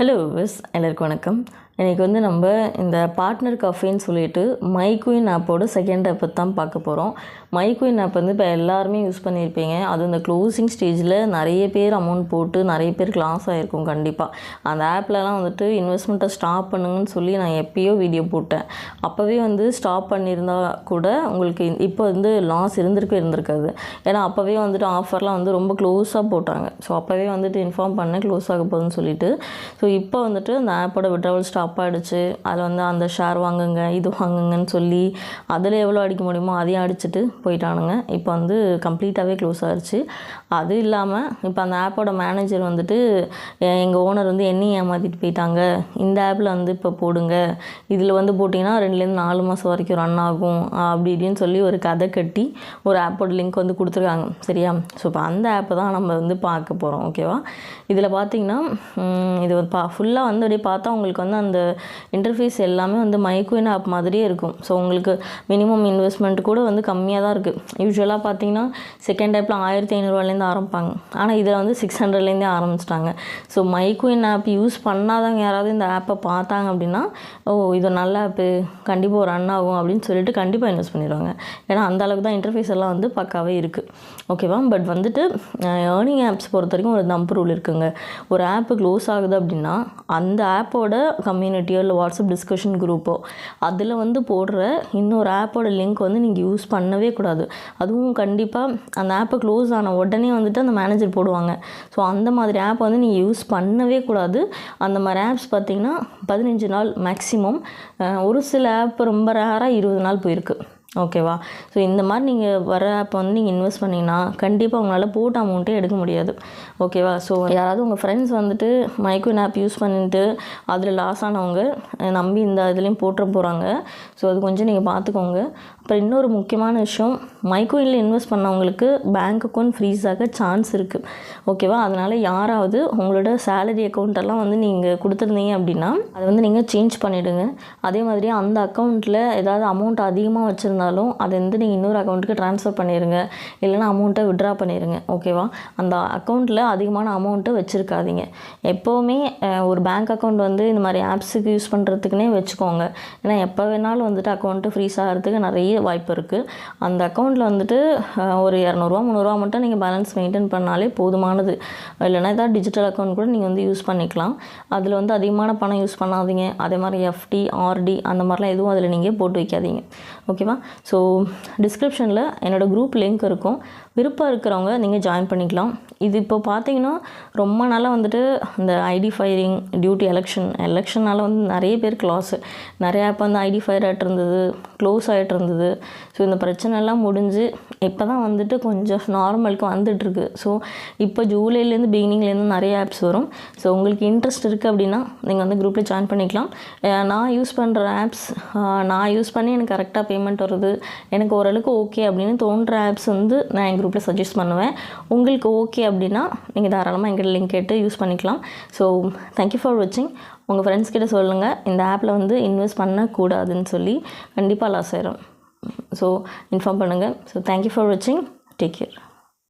Hello விஸ் எல்லாருக்கும் வணக்கம். இன்றைக்கி நம்ம இந்த பார்ட்னர் கஃபேன்னு சொல்லிட்டு மைக்வின் ஆப்போட செகண்ட் ஆப் தான் பார்க்க போகிறோம். மைக்வின் ஆப் இப்போ எல்லாருமே யூஸ் பண்ணியிருப்பீங்க. அது இந்த க்ளோசிங் ஸ்டேஜில் நிறைய பேர் அமௌண்ட் போட்டு நிறைய பேருக்கு லாஸ் ஆகிருக்கும். கண்டிப்பாக அந்த ஆப்லலாம் இன்வெஸ்ட்மெண்ட்டை ஸ்டாப் பண்ணுங்கன்னு சொல்லி நான் எப்போயோ வீடியோ போட்டேன். அப்போவே ஸ்டாப் பண்ணியிருந்தா கூட உங்களுக்கு இப்போ லாஸ் இருந்திருக்காது. ஏன்னா அப்போவே ஆஃபர்லாம் ரொம்ப க்ளோஸாக போட்டாங்க. ஸோ அப்போவே இன்ஃபார்ம் பண்ணேன் க்ளோஸ் ஆக போகுதுன்னு சொல்லிட்டு. ஸோ இப்போ அந்த ஆப்போட விட்ராவல் ஸ்டாப் ஆகிடுச்சு. அதில் அந்த ஷேர் வாங்குங்க இது வாங்குங்கன்னு சொல்லி அதில் எவ்வளோ அடிக்க முடியுமோ அதையும் அடிச்சுட்டு போயிட்டானுங்க. இப்போ கம்ப்ளீட்டாகவே க்ளோஸ் ஆகிடுச்சு. அது இல்லாமல் இப்போ அந்த ஆப்போட மேனேஜர் எங்கள் ஓனர் என்னையும் ஏமாற்றிட்டு போயிட்டாங்க, இந்த ஆப்பில் இப்போ போடுங்க, இதில் போட்டிங்கன்னா 2லேருந்து 4 மாதம் வரைக்கும் ரன் ஆகும் அப்படி இப்படின்னு சொல்லி ஒரு கதை கட்டி ஒரு ஆப்போட லிங்க் கொடுத்துருக்காங்க. சரியா? ஸோ இப்போ அந்த ஆப்பை தான் நம்ம பார்க்க போகிறோம். ஓகேவா? இதில் பார்த்தீங்கன்னா இது ஃபுல்லாக அப்படியே பார்த்தா உங்களுக்கு அந்த இன்டர்ஃபேஸ் எல்லாமே மைக்வின் ஆப் மாதிரியே இருக்கும். ஸோ உங்களுக்கு மினிமம் இன்வெஸ்ட்மெண்ட் கூட கம்மியாக தான் இருக்குது. யூஸ்வலாக பார்த்தீங்கன்னா செகண்ட் ஆப்பில் 1500 ஆரம்பிப்பாங்க. ஆனால் இதில் 600 ஆரம்பிச்சிட்டாங்க. ஸோ மைக்வின் ஆப் யூஸ் பண்ணாதவங்க யாராவது இந்த ஆப்பை பார்த்தாங்க அப்படின்னா, ஓ இது நல்ல ஆப்பு, கண்டிப்பாக ரன் ஆகும் அப்படின்னு சொல்லிட்டு கண்டிப்பாக இன்வெஸ்ட் பண்ணிடுவாங்க. ஏன்னா அந்த அளவுக்கு தான் இன்டர்ஃபேஸ் எல்லாம் பக்காவே இருக்குது. ஓகேவா? பட் ஏர்னிங் ஆப்ஸ் பொறுத்த வரைக்கும் ஒரு தம்பு ரூல் இருக்குங்க. ஒரு ஆப்பு க்ளோஸ் ஆகுது அப்படின்னா அந்த ஆப்போட கம்யூனிட்டியோ இல்லை வாட்ஸ்அப் டிஸ்கஷன் குரூப்போ அதில் போடுற இன்னொரு ஆப்போட லிங்க் நீங்கள் யூஸ் பண்ணவே கூடாது. அதுவும் கண்டிப்பாக அந்த ஆப்பை க்ளோஸ் ஆன உடனே அந்த மேனேஜர் போடுவாங்க. ஸோ அந்த மாதிரி ஆப் நீங்கள் யூஸ் பண்ணவே கூடாது. அந்த மாதிரி ஆப்ஸ் பார்த்திங்கன்னா 15 நாள் மேக்ஸிமம். ஒரு சில ஆப் ரொம்ப ரேராக 20 நாள் போயிருக்கு. ஓகேவா? ஸோ இந்த மாதிரி நீங்கள் வர ஆப்பை நீங்கள் இன்வெஸ்ட் பண்ணிங்கன்னா கண்டிப்பாக உங்களால் போட்ட அமௌண்ட்டே எடுக்க முடியாது. ஓகேவா? ஸோ யாராவது உங்கள் ஃப்ரெண்ட்ஸ் மைக்வின் ஆப் யூஸ் பண்ணிட்டு அதில் லாஸ் ஆனவங்க நம்பி இந்த இதுலேயும் போட்டுற போகிறாங்க. ஸோ அது கொஞ்சம் நீங்கள் பார்த்துக்கோங்க. அப்புறம் இன்னொரு முக்கியமான விஷயம், மைக்வினில் இன்வெஸ்ட் பண்ணவங்களுக்கு பேங்க் அக்கௌண்ட் ஃப்ரீஸ் ஆக சான்ஸ் இருக்குது. ஓகேவா? அதனால் யாராவது உங்களோட சேலரி அக்கௌண்ட்டெல்லாம் நீங்கள் கொடுத்துருந்தீங்க அப்படின்னா அதை நீங்கள் சேஞ்ச் பண்ணிவிடுங்க. அதே மாதிரி அந்த அக்கௌண்ட்டில் ஏதாவது அமௌண்ட் அதிகமாக வச்சுருந்தாலும் அதை நீங்கள் இன்னொரு அக்கௌண்ட்டுக்கு ட்ரான்ஸ்ஃபர் பண்ணிடுங்க. இல்லைனா அமௌண்ட்டை விட்ரா பண்ணிடுங்க. ஓகேவா? அந்த அக்கௌண்ட்டில் அதிகமான அமௌண்ட்டை வச்சுருக்காதீங்க. எப்போவுமே ஒரு பேங்க் அக்கௌண்ட் இந்த மாதிரி ஆப்ஸுக்கு யூஸ் பண்ணுறதுக்குனே வச்சுக்கோங்க. ஏன்னா எப்போ வேணாலும் அக்கௌண்ட்டு ஃப்ரீஸ் ஆகிறதுக்கு நிறைய வாய்ப்பு இருக்குது. அந்த அக்கௌண்ட்டில் ஒரு 200 300 மட்டும் நீங்கள் பேலன்ஸ் மெயின்டைன் பண்ணாலே போதுமானது. இல்லைனா ஏதாவது டிஜிட்டல் அக்கௌண்ட் கூட நீங்கள் யூஸ் பண்ணிக்கலாம். அதில் அதிகமான பணம் யூஸ் பண்ணாதீங்க. அதே மாதிரி எஃப்டி ஆர்டி அந்த மாதிரிலாம் எதுவும் அதில் நீங்கள் போட்டு வைக்காதீங்க. ஓகேவா? ஸோ டிஸ்கிரிப்ஷனில் என்னோடய குரூப் லிங்க் இருக்கும். விருப்பம் இருக்கிறவங்க நீங்கள் ஜாயின் பண்ணிக்கலாம். இது இப்போ பார்த்தீங்கன்னா ரொம்ப நாளாக இந்த ஐடி ஃபயரிங் டியூட்டி எலெக்ஷனால் நிறைய பேருக்கு லாஸு. நிறைய ஆப் ஐடி ஃபயர் ஆகிட்டு இருந்தது, க்ளோஸ் ஆகிட்டு இருந்தது. ஸோ இந்த பிரச்சனைலாம் முடிஞ்சு இப்போ தான் கொஞ்சம் நார்மலுக்கு வந்துட்டுருக்கு. ஸோ இப்போ ஜூலைலேருந்து பிகினிங்லேருந்து நிறைய ஆப்ஸ் வரும். ஸோ உங்களுக்கு இன்ட்ரெஸ்ட் இருக்குது அப்படின்னா நீங்கள் குரூப்பில் ஜாயின் பண்ணிக்கலாம். நான் யூஸ் பண்ணுற ஆப்ஸ் நான் யூஸ் பண்ணி எனக்கு கரெக்டாக பேமெண்ட் வருது, எனக்கு ஓரளவுக்கு ஓகே அப்படின்னு தோன்ற ஆப்ஸ் நான் என் குரூப்பில் சஜஸ்ட் பண்ணுவேன். உங்களுக்கு ஓகே அப்படின்னா நீங்கள் தாராளமாக எங்கிட்ட லிங்க் கேட்டு யூஸ் பண்ணிக்கலாம். ஸோ தேங்க்யூ ஃபார் வாட்சிங். உங்கள் ஃப்ரெண்ட்ஸ் கிட்ட சொல்லுங்கள் இந்த ஆப்பில் இன்வெஸ்ட் பண்ணக்கூடாதுன்னு சொல்லி. கண்டிப்பாக லாஸ் ஆயிரும். ஸோ இன்ஃபார்ம் பண்ணுங்கள். ஸோ தேங்க்யூ ஃபார் வாட்சிங். Take care.